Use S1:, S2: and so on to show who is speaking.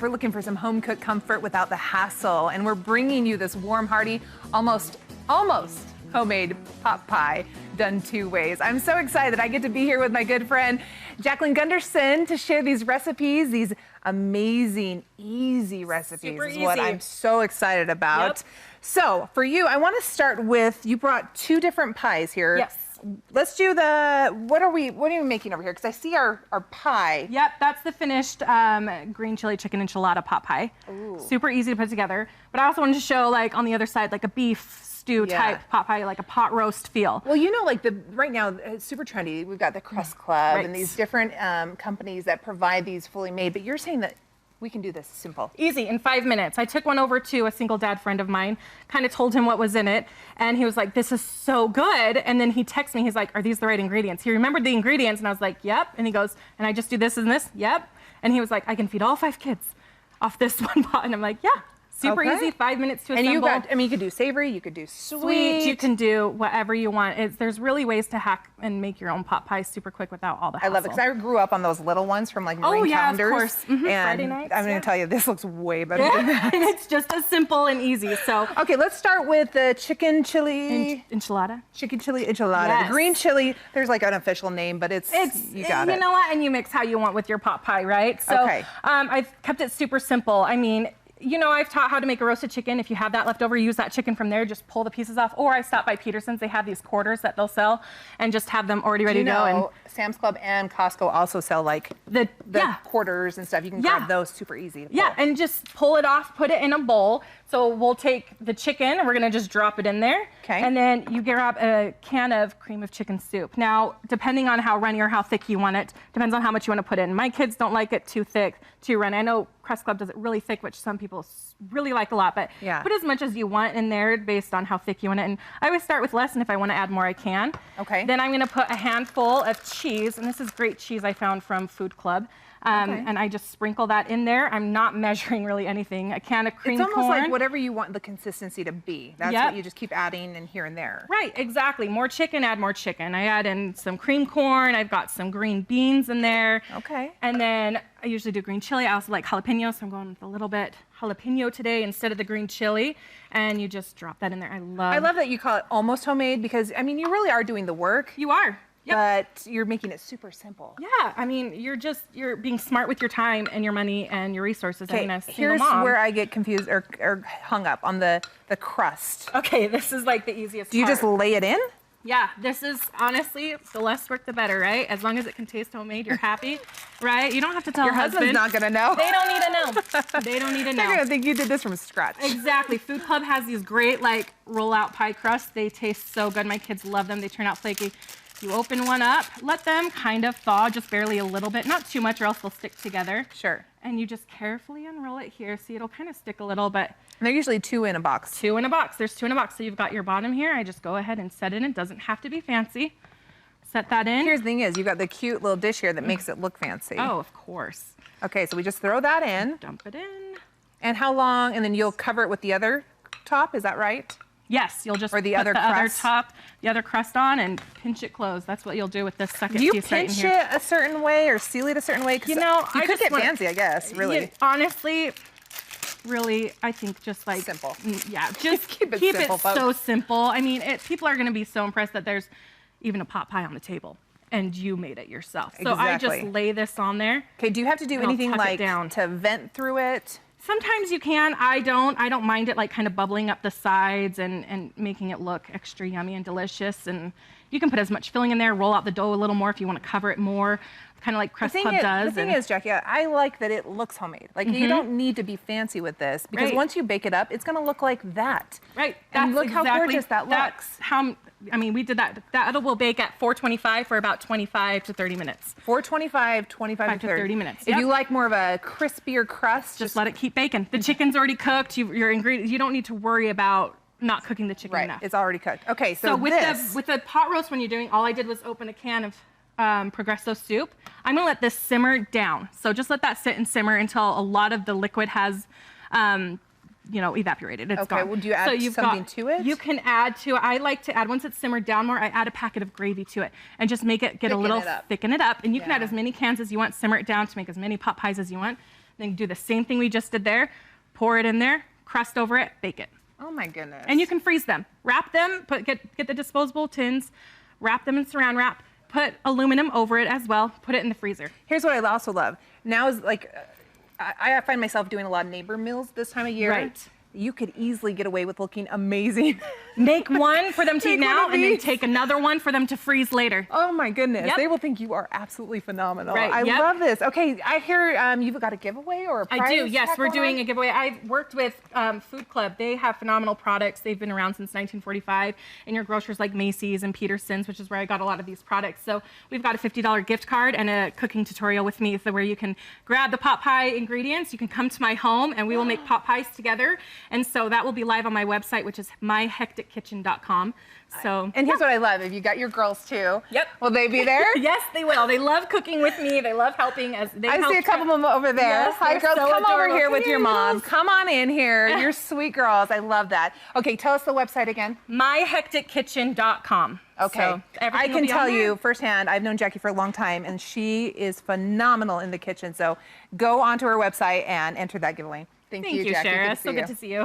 S1: We're looking for some home cooked comfort without the hassle, and we're bringing you this warm, hearty, almost homemade pot pie done 2 ways. I'm so excited I get to be here with my good friend Jacqueline Gunderson to share these recipes, these amazing, easy recipes.
S2: Super
S1: is what
S2: easy.
S1: I'm so excited about.
S2: Yep.
S1: So for you, I want to start with, you brought 2 different pies here.
S2: Yes.
S1: Let's do what are you making over here? Because I see our pie.
S2: Yep, that's the finished green chili chicken enchilada pot pie.
S1: Ooh.
S2: Super easy to put together. But I also wanted to show, like, on the other side, like a beef stew type pot pie, like a pot roast feel.
S1: Well, you know, like right now, it's super trendy. We've got the Crust Club
S2: Right.
S1: and these different companies that provide these fully made, but you're saying that we can do this simple.
S2: Easy, in 5 minutes. I took one over to a single dad friend of mine, kind of told him what was in it, and he was like, this is so good. And then he texted me, he's like, are these the right ingredients? He remembered the ingredients, and I was like, yep. And he goes, and I just do this and this? Yep. And he was like, I can feed all 5 kids off this one pot. And I'm like, yeah. Super easy, 5 minutes to assemble.
S1: And you could do savory, you could do sweet.
S2: You can do whatever you want. There's really ways to hack and make your own pot pie super quick without all the hassle.
S1: I love it, because I grew up on those little ones from like Marine Calendars.
S2: Of course. Mm-hmm.
S1: And
S2: Friday nights,
S1: I'm going to tell you, this looks way better than that.
S2: And it's just as simple and easy. So
S1: okay, let's start with the chicken chili
S2: enchilada.
S1: Chicken chili enchilada.
S2: Yes.
S1: The green chili, there's like an official name, but you got it.
S2: You know what? And you mix how you want with your pot pie, right? So
S1: okay.
S2: I've kept it super simple. I mean, you know, I've taught how to make a roasted chicken. If you have that left over, use that chicken from there, just pull the pieces off. Or I stopped by Peterson's, they have these quarters that they'll sell, and just have them already ready to go. And
S1: Sam's Club and Costco also sell like the quarters and stuff. You can grab those super easy to pull.
S2: Yeah, and just pull it off, put it in a bowl. So we'll take the chicken, and we're gonna just drop it in there.
S1: Okay.
S2: And then you grab a can of cream of chicken soup. Now, depending on how runny or how thick you want it, depends on how much you wanna put in. My kids don't like it too thick, too runny. I know Crust Club does it really thick, which some people really like a lot, but put as much as you want in there based on how thick you want it. And I always start with less, and if I wanna add more, I can.
S1: Okay.
S2: Then I'm gonna put a handful of cheese, and this is great cheese I found from Food Club. And I just sprinkle that in there. I'm not measuring really anything. A can of cream corn.
S1: It's almost like whatever you want the consistency to be. That's what you just keep adding in here and there.
S2: Right, exactly. More chicken, add more chicken. I add in some cream corn. I've got some green beans in there.
S1: Okay.
S2: And then I usually do green chili. I also like jalapeno, so I'm going with a little bit jalapeno today instead of the green chili. And you just drop that in there. I love
S1: that you call it almost homemade, because I mean, you really are doing the work.
S2: You are. Yep.
S1: But you're making it super simple.
S2: Yeah, I mean, you're being smart with your time and your money and your resources.
S1: Okay, here's where I get confused or hung up on the crust.
S2: Okay, this is like the easiest part.
S1: Do you just lay it in?
S2: Yeah, this is honestly, the less work the better, right? As long as it can taste homemade, you're happy, right? You don't have to tell
S1: your husband's not gonna know.
S2: They don't need to know. They don't need to know.
S1: They're gonna think you did this from scratch.
S2: Exactly. Food Club has these great like roll-out pie crusts. They taste so good. My kids love them. They turn out flaky. You open one up, let them kind of thaw, just barely a little bit, not too much or else they'll stick together.
S1: Sure.
S2: And you just carefully unroll it here. See, it'll kind of stick a little, but.
S1: And they're usually 2 in a box.
S2: 2 in a box. There's 2 in a box. So you've got your bottom here. I just go ahead and set it in. It doesn't have to be fancy. Set that in.
S1: Here's the thing is, you've got the cute little dish here that makes it look fancy.
S2: Oh, of course.
S1: Okay, so we just throw that in.
S2: Dump it in.
S1: And how long, and then you'll cover it with the other top, is that right?
S2: Yes, you'll just put the other crust on and pinch it closed. That's what you'll do with this second piece right in here.
S1: Do you pinch it a certain way or seal it a certain way?
S2: You know,
S1: you could get fancy, I guess, really.
S2: Honestly, really, I think just like
S1: simple.
S2: Yeah, just
S1: keep it simple, folks.
S2: So simple. I mean, people are going to be so impressed that there's even a pot pie on the table and you made it yourself. So I just lay this on there.
S1: Okay, do you have to do anything like to vent through it?
S2: Sometimes you can. I don't mind it like kind of bubbling up the sides and making it look extra yummy and delicious. And you can put as much filling in there, roll out the dough a little more if you want to cover it more, kind of like Crust Club does.
S1: The thing is, Jackie, I like that it looks homemade. Like you don't need to be fancy with this, because once you bake it up, it's going to look like that.
S2: Right.
S1: And look how gorgeous that looks.
S2: I mean, we did that. That will bake at 425 for about 25 to 30 minutes.
S1: 425, 25 to 30
S2: minutes.
S1: If you like more of a crispier crust,
S2: just let it keep baking. The chicken's already cooked. Your ingredients. You don't need to worry about not cooking the chicken enough.
S1: It's already cooked. Okay, so
S2: with the pot roast, when you're doing, all I did was open a can of Progresso soup. I'm gonna let this simmer down. So just let that sit and simmer until a lot of the liquid has evaporated. It's gone.
S1: Well, do you add something to it?
S2: You can add to it. I like to add, once it's simmered down more, I add a packet of gravy to it and just make it thicken it up. And you can add as many cans as you want, simmer it down to make as many pot pies as you want. Then do the same thing we just did there. Pour it in there, crust over it, bake it.
S1: Oh my goodness.
S2: And you can freeze them. Wrap them, get the disposable tins, wrap them in saran wrap, put aluminum over it as well, put it in the freezer.
S1: Here's what I also love. Now is like, I find myself doing a lot of neighbor meals this time of year.
S2: Right.
S1: You could easily get away with looking amazing.
S2: Make one for them to eat
S1: Make one
S2: now
S1: of
S2: and then
S1: these.
S2: take another one for them to freeze later.
S1: Oh my goodness.
S2: Yep.
S1: They will think you are absolutely phenomenal.
S2: Right,
S1: I
S2: yep.
S1: love this. Okay, I hear you've got a giveaway or a prize.
S2: I do, yes.
S1: pack
S2: We're
S1: going
S2: doing
S1: on?
S2: a giveaway. I've worked with Food Club. They have phenomenal products. They've been around since 1945 in your grocers like Macy's and Peterson's, which is where I got a lot of these products. So we've got a $50 gift card and a cooking tutorial with me, so where you can grab the pot pie ingredients. You can come to my home and we will make pot pies together. And so that will be live on my website, which is myhectickitchen.com. So,
S1: And here's what I love. If you got your girls too,
S2: Yep.
S1: will they be there?
S2: yes, they will. They love cooking with me. They love helping as they
S1: I
S2: help
S1: see a couple of them over there.
S2: Yes,
S1: Hi,
S2: they're
S1: girls.
S2: so
S1: Come over
S2: adorable.
S1: here with your
S2: Here,
S1: mom.
S2: girls.
S1: Come on in here. You're sweet girls. I love that. Okay, tell us the website again.
S2: myhectickitchen.com.
S1: Okay.
S2: So
S1: I
S2: everything will
S1: can
S2: be on
S1: tell
S2: there.
S1: you firsthand, I've known Jackie for a long time, and she is phenomenal in the kitchen. So go onto her website and enter that giveaway. Thank
S2: Thank you,
S1: Jackie.
S2: Shara.
S1: Good to
S2: So
S1: see
S2: good
S1: you.
S2: to see you.